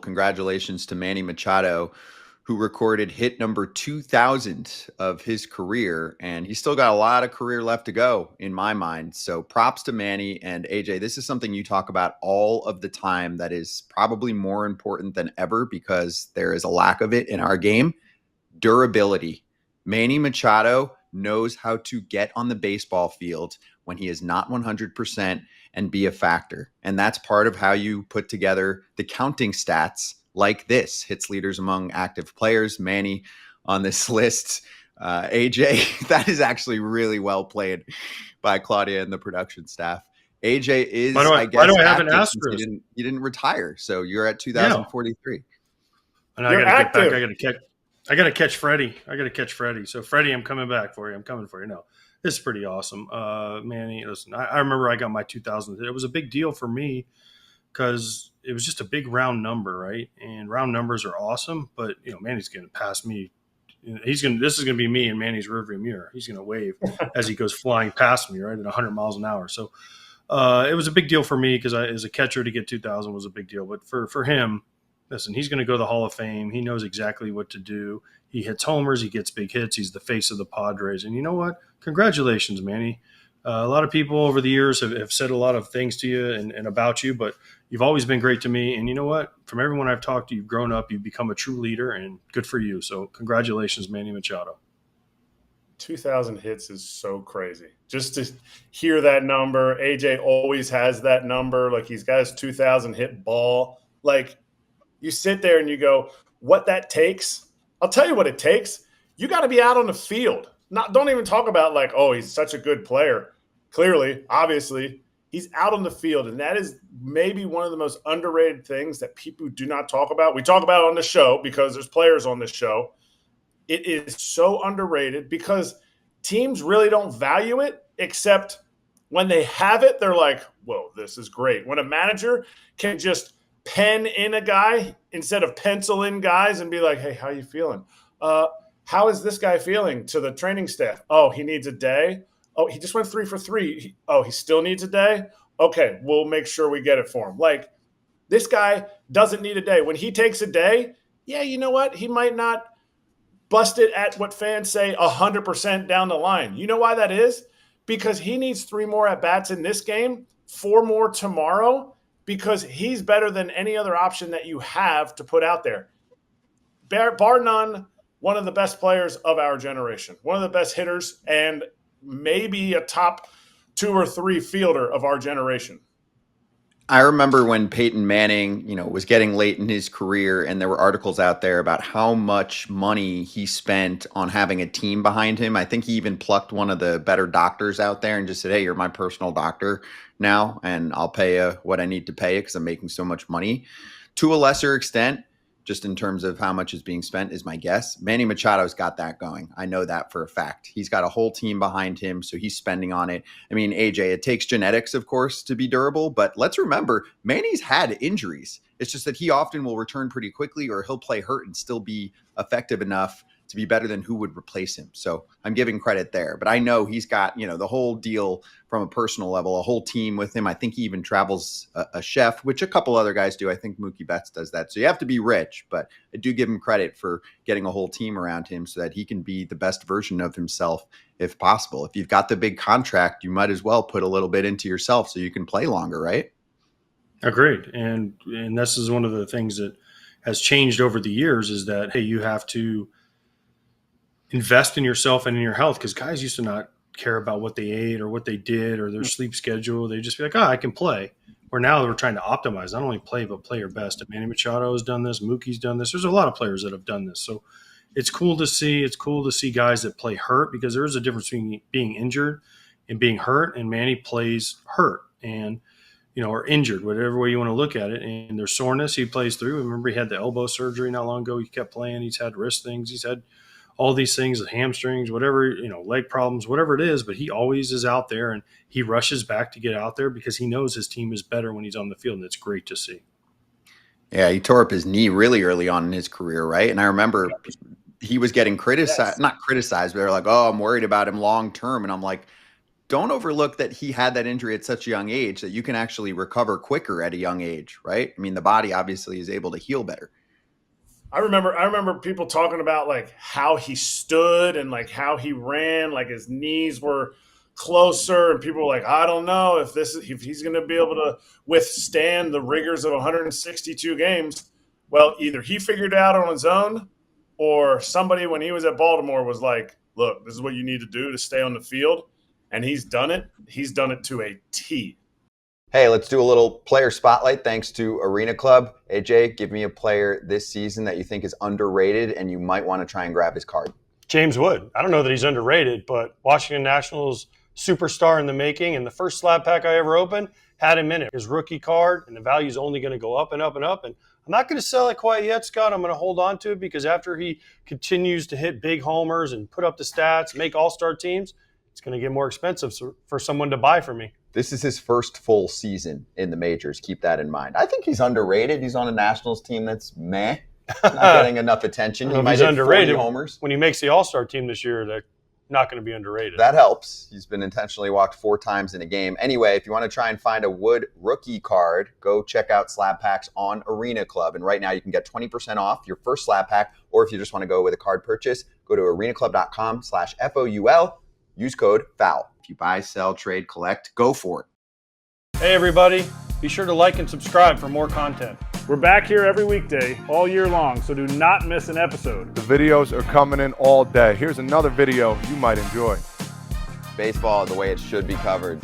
Congratulations to Manny Machado, who recorded hit number 2,000 of his career. And he's still got a lot of career left to go, in my mind. So props to Manny. And AJ, this is something you talk about all of the time that is probably more important than ever because there is a lack of it in our game. Durability. Manny Machado knows how to get on the baseball field when he is not 100% and be a factor. And that's part of how you put together the counting stats like this. Hits leaders among active players. Manny on this list. AJ, that is actually really well played by Claudia and the production staff. AJ is, I guess, why do I have an asterisk? You didn't retire, so you're at Yeah. 2043. And I got to get back. I got to catch Freddie. So Freddie, I'm coming back for you. I'm coming for you. No, this is pretty awesome. Manny, listen, I remember I got my 2000. It was a big deal for me because it was just a big round number, right? And round numbers are awesome, but Manny's going to pass me. This is going to be me in Manny's rearview mirror. He's going to wave as he goes flying past me, right, at 100 miles an hour. So it was a big deal for me because as a catcher to get 2000 was a big deal. But for him, listen, he's going to go to the Hall of Fame. He knows exactly what to do. He hits homers. He gets big hits. He's the face of the Padres. And you know what? Congratulations, Manny. A lot of people over the years have said a lot of things to you and about you, but you've always been great to me. And you know what? From everyone I've talked to, you've grown up. You've become a true leader, and good for you. So congratulations, Manny Machado. 2,000 hits is so crazy. Just to hear that number, AJ always has that number. Like, he's got his 2,000 hit ball. Like, you sit there and you go, what that takes? I'll tell you what it takes. You got to be out on the field. Don't even talk about like, oh, he's such a good player. Clearly, obviously, he's out on the field. And that is maybe one of the most underrated things that people do not talk about. We talk about it on the show because there's players on the show. It is so underrated because teams really don't value it, except when they have it, they're like, whoa, this is great. When a manager can just pen in a guy instead of pencil in guys and be like, hey, how you feeling? How is this guy feeling to the training staff? Oh, he needs a day. Oh, he just went 3 for 3. Oh, he still needs a day? Okay, we'll make sure we get it for him. Like, this guy doesn't need a day. When he takes a day, yeah, you know what? He might not bust it at what fans say 100% down the line. You know why that is? Because he needs 3 more at-bats in this game, 4 more tomorrow, because he's better than any other option that you have to put out there. Bar none, one of the best players of our generation, one of the best hitters, and maybe a top 2 or 3 fielder of our generation. I remember when Peyton Manning, was getting late in his career, and there were articles out there about how much money he spent on having a team behind him. I think he even plucked one of the better doctors out there and just said, hey, you're my personal doctor now, and I'll pay you what I need to pay you because I'm making so much money. To a lesser extent, just in terms of how much is being spent is my guess. Manny Machado's got that going. I know that for a fact. He's got a whole team behind him, so he's spending on it. I mean, AJ, it takes genetics, of course, to be durable, but let's remember, Manny's had injuries. It's just that he often will return pretty quickly, or he'll play hurt and still be effective enough to be better than who would replace him. So I'm giving credit there. But I know he's got, the whole deal from a personal level, a whole team with him. I think he even travels a chef, which a couple other guys do. I think Mookie Betts does that. So you have to be rich, but I do give him credit for getting a whole team around him so that he can be the best version of himself if possible. If you've got the big contract, you might as well put a little bit into yourself so you can play longer, right? Agreed. And this is one of the things that has changed over the years is that, hey, you have to invest in yourself and in your health, because guys used to not care about what they ate or what they did or their sleep schedule. They just be like, I can play. Where now we're trying to optimize, not only play, but play your best. And Manny Machado has done this. Mookie's done this. There's a lot of players that have done this. So it's cool to see. It's cool to see guys that play hurt, because there is a difference between being injured and being hurt. And Manny plays hurt and, or injured, whatever way you want to look at it. And there's soreness he plays through. Remember, he had the elbow surgery not long ago. He kept playing. He's had wrist things. He's had all these things, hamstrings, whatever, leg problems, whatever it is, but he always is out there and he rushes back to get out there because he knows his team is better when he's on the field, and it's great to see. Yeah, he tore up his knee really early on in his career, right? And I remember he was getting criticized, not criticized, but they're like, oh, I'm worried about him long term. And I'm like, don't overlook that he had that injury at such a young age that you can actually recover quicker at a young age, right? I mean, the body obviously is able to heal better. I remember people talking about like how he stood and like how he ran, like his knees were closer, and people were like, I don't know if he's going to be able to withstand the rigors of 162 games. Well, either he figured it out on his own, or somebody when he was at Baltimore was like, look, this is what you need to do to stay on the field, and he's done it. He's done it to a T. Hey, let's do a little player spotlight thanks to Arena Club. AJ, give me a player this season that you think is underrated and you might want to try and grab his card. James Wood. I don't know that he's underrated, but Washington Nationals superstar in the making, and the first slab pack I ever opened had him in it. His rookie card, and the value is only going to go up and up and up. And I'm not going to sell it quite yet, Scott. I'm going to hold on to it because after he continues to hit big homers and put up the stats, make all-star teams, it's going to get more expensive for someone to buy for me. This is his first full season in the majors. Keep that in mind. I think he's underrated. He's on a Nationals team that's meh. Not getting enough attention. He might hit 40 homers. When he makes the All-Star team this year, they're not going to be underrated. That helps. He's been intentionally walked 4 times in a game. Anyway, if you want to try and find a Wood rookie card, go check out slab packs on Arena Club. And right now you can get 20% off your first slab pack. Or if you just want to go with a card purchase, go to arenaclub.com/FOUL. Use code FOUL. If you buy, sell, trade, collect, go for it. Hey, everybody. Be sure to like and subscribe for more content. We're back here every weekday, all year long, so do not miss an episode. The videos are coming in all day. Here's another video you might enjoy. Baseball the way it should be covered.